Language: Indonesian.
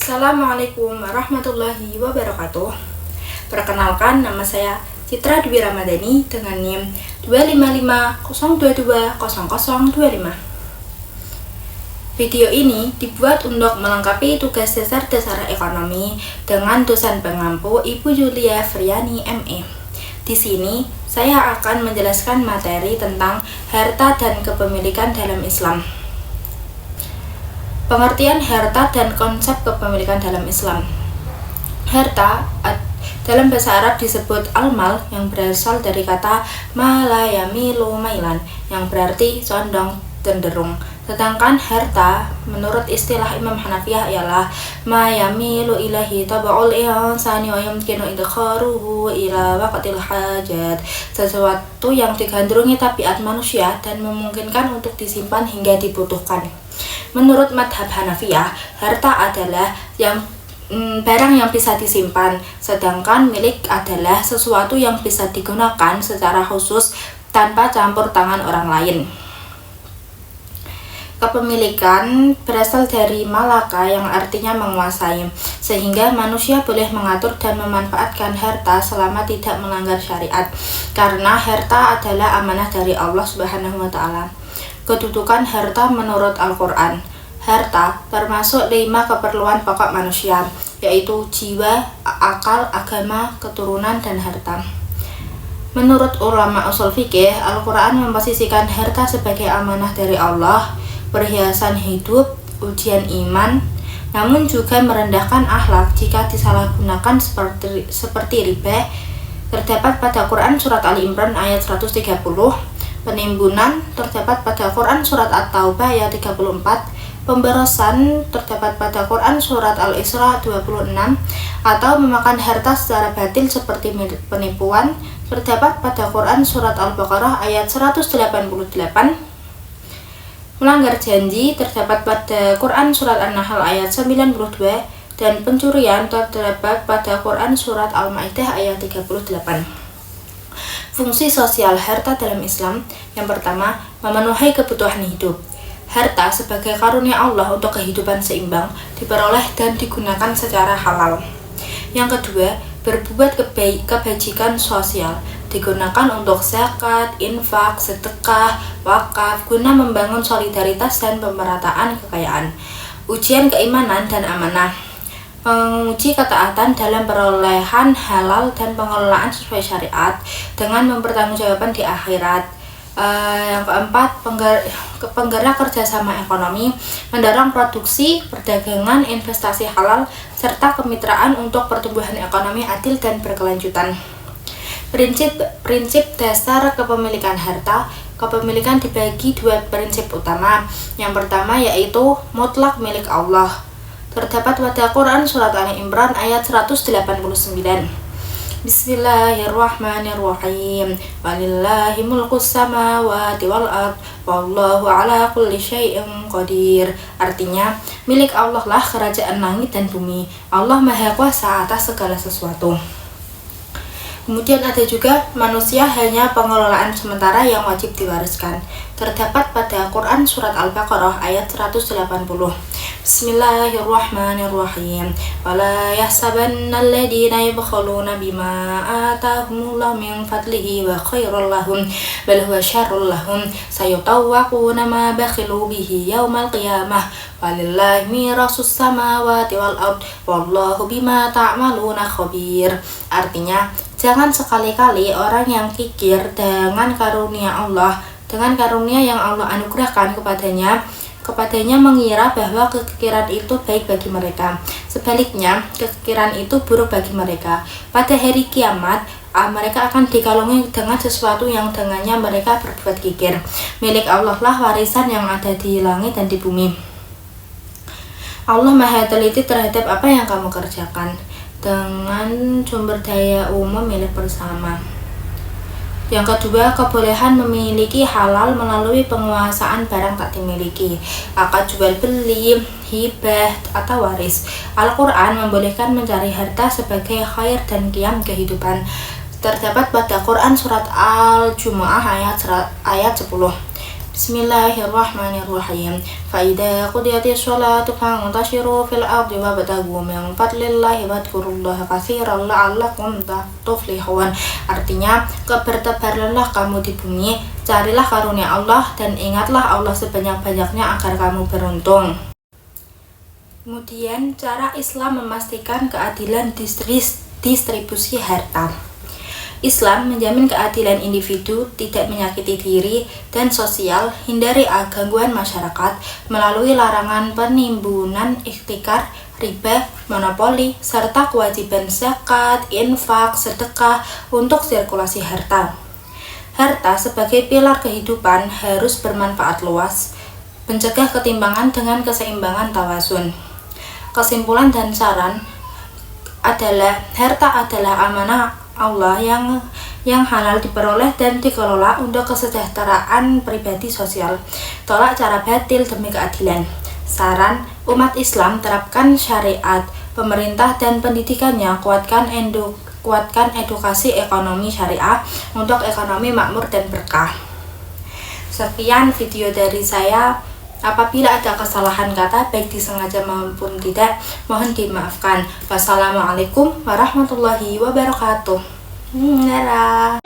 Assalamualaikum warahmatullahi wabarakatuh. Perkenalkan, nama saya Citra Dwi Ramadhani dengan NIM 25502200025. Video ini dibuat untuk melengkapi tugas dasar ekonomi dengan dosen pengampu Ibu Julia Friani ME. Di sini saya akan menjelaskan materi tentang harta dan kepemilikan dalam Islam. Pengertian harta dan konsep kepemilikan dalam Islam. Harta dalam bahasa Arab disebut al-mal yang berasal dari kata mala yamilu mailan yang berarti condong cenderung. Sedangkan harta menurut istilah Imam Hanafiyah ialah ma yamilu ilahi taba'ul insani wa yumkinu idkharuhu ila waqtil hajat, sesuatu yang digandrungi tabiat manusia dan memungkinkan untuk disimpan hingga dibutuhkan. Menurut madhab Hanafiyah, harta adalah barang yang bisa disimpan, sedangkan milik adalah sesuatu yang bisa digunakan secara khusus tanpa campur tangan orang lain. Kepemilikan berasal dari malaka yang artinya menguasai, sehingga manusia boleh mengatur dan memanfaatkan harta selama tidak melanggar syariat, karena harta adalah amanah dari Allah Subhanahu wa Ta'ala. Kedudukan harta menurut Al-Quran. Harta termasuk 5 keperluan pokok manusia, yaitu jiwa, akal, agama, keturunan, dan harta. Menurut ulama usul fikih, Al-Quran memposisikan harta sebagai amanah dari Allah, perhiasan hidup, ujian iman, namun juga merendahkan akhlak jika disalahgunakan seperti riba. Terdapat pada Quran Surat Ali Imran ayat 130, penimbunan terdapat pada Quran Surat At-Taubah ayat 34, pemborosan terdapat pada Quran Surat Al-Isra 26, atau memakan harta secara batil seperti penipuan terdapat pada Quran Surat Al-Baqarah ayat 188, melanggar janji terdapat pada Quran Surat An-Nahl ayat 92, dan pencurian terdapat pada Quran Surat Al-Maidah ayat 38. Fungsi sosial harta dalam Islam. Yang pertama, memenuhi kebutuhan hidup. Harta sebagai karunia Allah untuk kehidupan seimbang diperoleh dan digunakan secara halal. Yang kedua, berbuat kebajikan sosial, digunakan untuk zakat, infak, sedekah, wakaf, guna membangun solidaritas dan pemerataan kekayaan. Ujian keimanan dan amanah, menguji ketaatan dalam perolehan halal dan pengelolaan sesuai syariat dengan mempertanggungjawabkan di akhirat. Yang keempat, penggerak kerjasama ekonomi, mendorong produksi, perdagangan, investasi halal, serta kemitraan untuk pertumbuhan ekonomi adil dan berkelanjutan. Prinsip dasar kepemilikan harta. Kepemilikan dibagi 2 prinsip utama. Yang pertama yaitu mutlak milik Allah, terdapat pada Quran Surat Ali Imran ayat 189. Bismillahirrahmanirrahim. Walillahi mulkus samawati wal ard wallahu ala kulli syai'in qadir. Artinya, milik Allah lah kerajaan langit dan bumi. Allah Maha Kuasa atas segala sesuatu. Kemudian ada juga manusia hanya pengelolaan sementara yang wajib diwariskan. Terdapat pada Quran Surat Al-Baqarah ayat 180. Bismillahirrahmanirrahim. Wala yahsabanna alladhina yabkhuluna bima atahumullahu min fadlihi wa khairul lahum bal huwa syarrul lahum sayutawwaquna ma bakhilu bihi yaumal qiyamah walillahi mirasus samawati wal ard wallahu bima ta'maluna khabir. Artinya, jangan sekali-kali orang yang kikir dengan karunia Allah, dengan karunia yang Allah anugerahkan kepadanya mengira bahwa kekikiran itu baik bagi mereka. Sebaliknya, kekikiran itu buruk bagi mereka. Pada hari kiamat, mereka akan dikalungi dengan sesuatu yang dengannya mereka berbuat kikir. Milik Allah lah warisan yang ada di langit dan di bumi. Allah Maha teliti terhadap apa yang kamu kerjakan dengan sumber daya umum milik bersama. Yang kedua, kebolehan memiliki halal melalui penguasaan barang tak dimiliki, akad jual beli, hibah, atau waris. Al-Quran membolehkan mencari harta sebagai khair dan qiyam kehidupan. Terdapat pada Quran Surat Al-Jumu'ah ayat 10. Bismillahirrahmanirrahim. Faida qudiyatis sholatu fantashiru fil ardi wabtaghu min fadlillahi wadhkurullaha katsiran la'allakum tuflihun. Artinya, bertebarlah kamu di bumi, carilah karunia Allah dan ingatlah Allah sebanyak-banyaknya agar kamu beruntung. Kemudian, cara Islam memastikan keadilan distribusi harta. Islam menjamin keadilan individu, tidak menyakiti diri dan sosial, hindari gangguan masyarakat melalui larangan penimbunan, ikhtikar, riba, monopoli, serta kewajiban zakat, infak, sedekah untuk sirkulasi harta. Harta sebagai pilar kehidupan harus bermanfaat luas, mencegah ketimpangan dengan keseimbangan tawazun. Kesimpulan dan saran adalah harta adalah amanah Allah yang halal diperoleh dan dikelola untuk kesejahteraan pribadi sosial. Tolak cara batil demi keadilan. Saran, umat Islam terapkan syariat, pemerintah dan pendidikannya, kuatkan edukasi ekonomi syariah untuk ekonomi makmur dan berkah. Sekian video dari saya. Apabila ada kesalahan kata, baik disengaja maupun tidak, mohon dimaafkan. Wassalamualaikum warahmatullahi wabarakatuh. Dadah.